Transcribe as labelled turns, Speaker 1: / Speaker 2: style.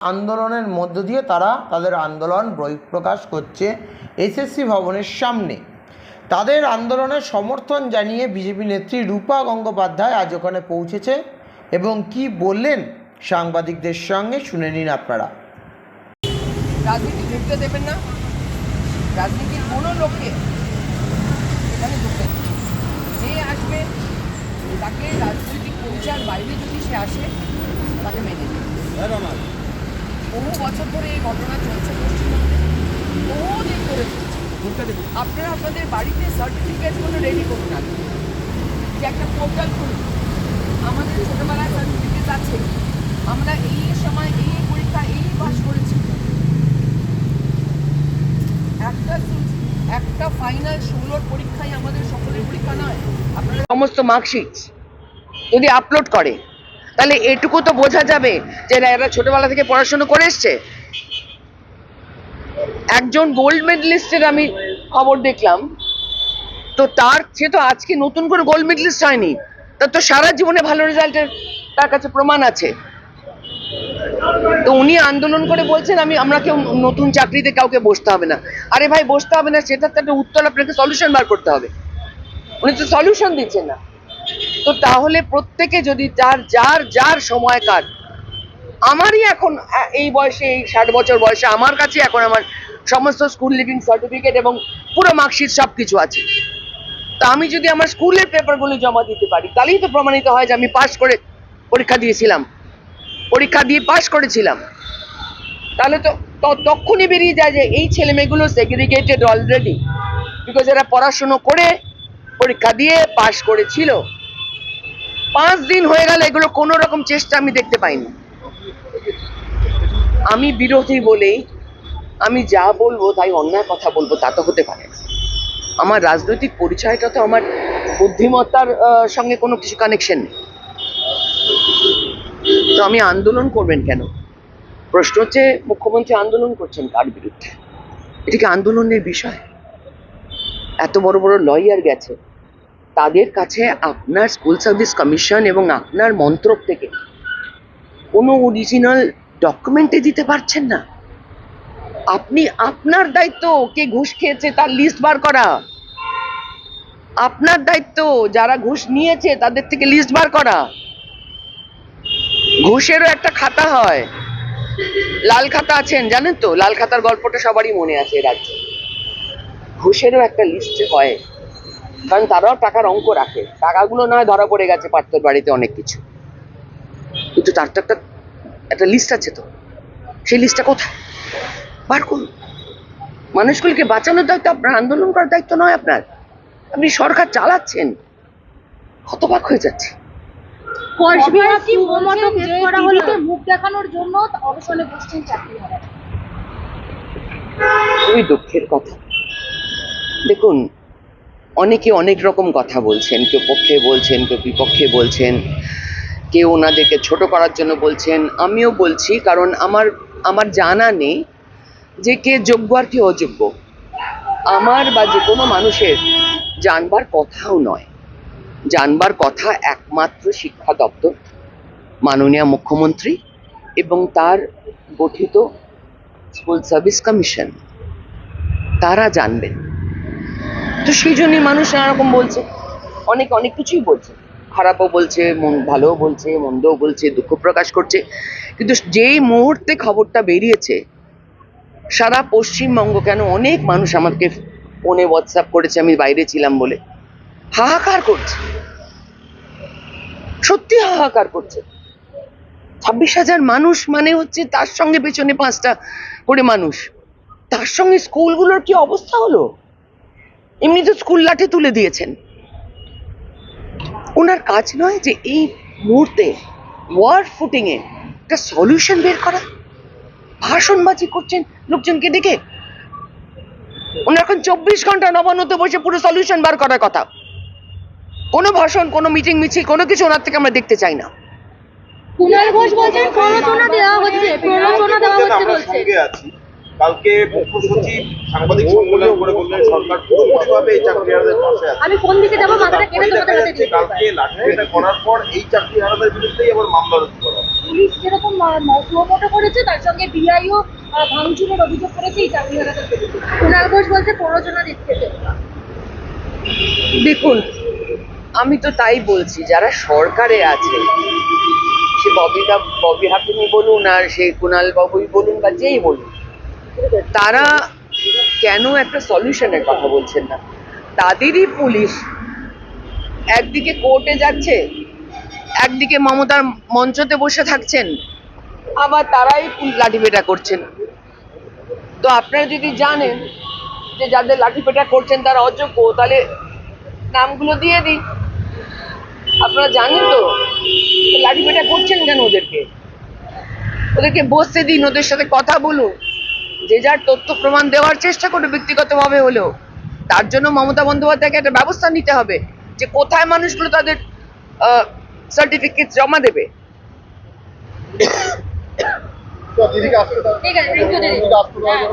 Speaker 1: আন্দোলনের মধ্য দিয়ে তারা তাদের আন্দোলন বহিঃপ্রকাশ করছে এসএসসি ভবনের সামনে। তাদের আন্দোলনের সমর্থন জানিয়ে বিজেপি নেত্রী রূপা গঙ্গোপাধ্যায় আজ ওখানে পৌঁছেছে এবং কি বললেন সাংবাদিকদের সঙ্গে শুনে নিন আপনারা।
Speaker 2: রাজনীতি ঢুকতে দেবেন না, রাজনীতির কোনো লোককে এখানে ঢুকতে যে আসবে তাকে রাজনৈতিক পরিচয়ের বাইরে যদি সে আসে তাকে মেনে নেবে। বহু বছর ধরে এই ঘটনা চলছে পশ্চিমবঙ্গে, বহুদিন ধরে চলছে। আপনারা আপনাদের বাড়িতে সার্টিফিকেটগুলো রেডি করুন, আগে যে একটা পোর্টাল খুলুন, আমাদের ছোটোবেলায় সার্টিফিকেট আছে, আমরা এই সময় এই পরীক্ষা এই পাস করেছি। একটা ফাইনাল 16 পরীক্ষাই আমাদের সকলের পরীক্ষা নয়। আপনারা সমস্ত মার্কশিট যদি আপলোড করে তাহলে এটুকু তো বোঝা যাবে যে এরা ছোটবেলা থেকে পড়াশোনা করে এসছে। একজন গোল্ড মেডেলিস্টের আমি খবর দেখলাম, তো সে তো আজকে নতুন করে গোল্ড মেডেলিস্ট হয়নি, তার তো সারা জীবনে ভালো রেজাল্টের তার কাছে প্রমাণ আছে। তো উনি আন্দোলন করে বলছেন আমরা কেউ নতুন চাকরিতে কাউকে বসতে হবে না। আরে ভাই, বসতে হবে না, সেটার তো একটা উত্তর আপনাকে সলিউশন বার করতে হবে। উনি তো সলিউশন দিচ্ছেন না। তো তাহলে প্রত্যেকে যদি যার সময়কার, আমারই এখন এই বয়সে, এই 60 বছর বয়সে আমার কাছে এখন আমার সমস্ত স্কুল লিভিং সার্টিফিকেট এবং পুরো মার্কশিট সব কিছু আছে। তা আমি যদি আমার স্কুলের পেপারগুলো জমা দিতে পারি তাহলেই তো প্রমাণিত হয় যে আমি পাশ করে পরীক্ষা দিয়ে পাশ করেছিলাম। তাহলে তো তখনই বেরিয়ে যায় যে এই ছেলে মেয়েগুলো সেগ্রিগেটেড অলরেডি, বিকজ এরা পড়াশুনো করে পরীক্ষা দিয়ে পাশ করেছিল। 5 দিন হয়ে গেল, এগুলো কোনো রকম চেষ্টা আমি দেখতে পাইনি। আমি বিরোধী বলেই আমি যা বলবো তাই অন্যায় কথা বলবো, তা তো হতে পারে না। আমার রাজনৈতিক পরিচয়টা তো আমার বুদ্ধিমত্তার সঙ্গে কোনো কিছু কানেকশন নেই। তো আমি আন্দোলন করবেন কেন? প্রশ্ন হচ্ছে মুখ্যমন্ত্রী আন্দোলন করছেন কার বিরুদ্ধে? এটা কি আন্দোলনের বিষয়? এত বড় বড় লয়ার গেছে, তাদের কাছে আপনার স্কুল সার্ভিস কমিশন এবং আপনার মন্ত্রক থেকে কোনো অরিজিনাল ডকুমেন্টে দিতে পারছেন না। আপনার দায়িত্ব কে ঘুষ খেয়েছে তার লিস্ট বার করা, আপনার দায়িত্ব যারা ঘুষ নিয়েছে তাদের থেকে লিস্ট বার করা। ঘুষেরও একটা খাতা হয়, লাল খাতা আছেন জানেন তো, লাল খাতার গল্পটা সবারই মনে আছে রাজ্যে। ঘুষেরও একটা লিস্ট হয়, কারণ তারাও টাকার অঙ্ক রাখে। টাকাগুলো নয় ধরা পড়ে গেছে পার্থর বাড়িতে অনেক কিছু, কিন্তু তার তো একটা লিস্ট আছে। তো সেই লিস্টটা কোথায়? বার করুন। মানুষগুলিকে বাঁচানোর দায়িত্ব আপনার, আন্দোলন করার দায়িত্ব নয় আপনার। আপনি সরকার চালাচ্ছেন, হতবাক হয়ে যাচ্ছে। খুবই দুঃখের কথা। দেখুন, অনেকে অনেক রকম কথা বলছেন, কেউ পক্ষে বলছেন, কেউ বিপক্ষে বলছেন, কেউ ওনাদেরকে ছোট করার জন্য বলছেন। আমিও বলছি, কারণ আমার জানা নেই যে কে যোগ্য আর কে অযোগ্য। আমার বা যে কোনো মানুষের জানবার কথাও নয়। জানবার কথা একমাত্র শিক্ষা দপ্তর, মাননীয় মুখ্যমন্ত্রী এবং তার গঠিত স্কুল সার্ভিস কমিশন, তারা জানবেন। তো সেই জন্যই মানুষ নানারকম বলছে, অনেক কিছুই বলছে, খারাপও বলছে, ভালোও বলছে, মন্দও বলছে, দুঃখ প্রকাশ করছে। কিন্তু যেই মুহূর্তে খবরটা বেরিয়েছে, সারা পশ্চিমবঙ্গ কেন অনেক মানুষ আমাকে ফোনে হোয়াটসঅ্যাপ করেছে, আমি বাইরে ছিলাম বলে, হাহাকার করছে, সত্যি হাহাকার করছে। 26,000 মানুষ মানে হচ্ছে তার সঙ্গে পেছনে 5টা করে মানুষ, তার সঙ্গে স্কুলগুলোর কি অবস্থা হলো। এমনি তো স্কুল লাঠি তুলে দিয়েছেন। ওনার কাজ নয় যে এই মুহূর্তে ওয়ার্ড ফুটিং এ একটা সলিউশন বের করা? ভাষণবাজি করছেন লোকজনকে ডেকে। ওনার এখন 24 ঘন্টা নবান্নতে বসে পুরো সলিউশন বার করার কথা। কোনো ভাষণ, কোনো মিটিং মিছিল, কোনো কিছু ওনার থেকে আমরা দেখতে চাই না।
Speaker 3: কুণাল ঘোষ বলছেন প্ররোচনা দেওয়া হচ্ছে বলছে।
Speaker 4: কালকে মুখ্য সচিব সাংবাদিক সম্মেলন করে বললেন সরকার পুরোপুরিভাবে এই চাকরিহারাদের পাশে আছে।
Speaker 3: আমি কোন দিকে যাব মাথাটা কেটে তোমাদের হাতে দিয়ে
Speaker 4: কালকে লাঠিপেটা করার পর এই চাকরিহারাদের বিরুদ্ধেই আবার মামলা রুজু করা।
Speaker 3: পুলিশ যেরকম প্রমোটো করেছে তার সঙ্গে বিআইও ভাঙচুরের অভিযোগ করেছে এই চাকরিহারাদের বিরুদ্ধে। কুণাল ঘোষ বলছে প্ররোচনা দিচ্ছে।
Speaker 2: দেখুন, আমি তো তাই বলছি, যারা সরকারে আছে, সে ববি হাকিমি বলুন আর সে কুণাল বাবুই বলুন বা যেই বলুন, তারা কেন একটা সলিউশনের কথা বলছেন না? তাদেরই পুলিশ একদিকে কোর্টে যাচ্ছে, একদিকে মমতার মঞ্চতে বসে থাকছেন, আবার তারাই লাঠিপেটা করছেন। তো আপনারা যদি জানেন যে যাদের লাঠিপেটা করছেন তারা অযোগ্য, তাহলে নামগুলো দিয়ে দিই। আপনারা জানেন তো লাঠিপেটা করছেন কেন ওদেরকে? ওদেরকে বসতে দিন, ওদের সাথে কথা বলুন, যে যার তথ্য প্রমাণ দেওয়ার চেষ্টা করবে ব্যক্তিগতভাবে হলেও। তার জন্য মমতা বন্দ্যোপাধ্যায়কে একটা ব্যবস্থা নিতে হবে যে কোথায় মানুষগুলো তাদের সার্টিফিকেট জমা দেবে।
Speaker 3: ঠিক আছে, থ্যাংক ইউ দিদি। হ্যাঁ।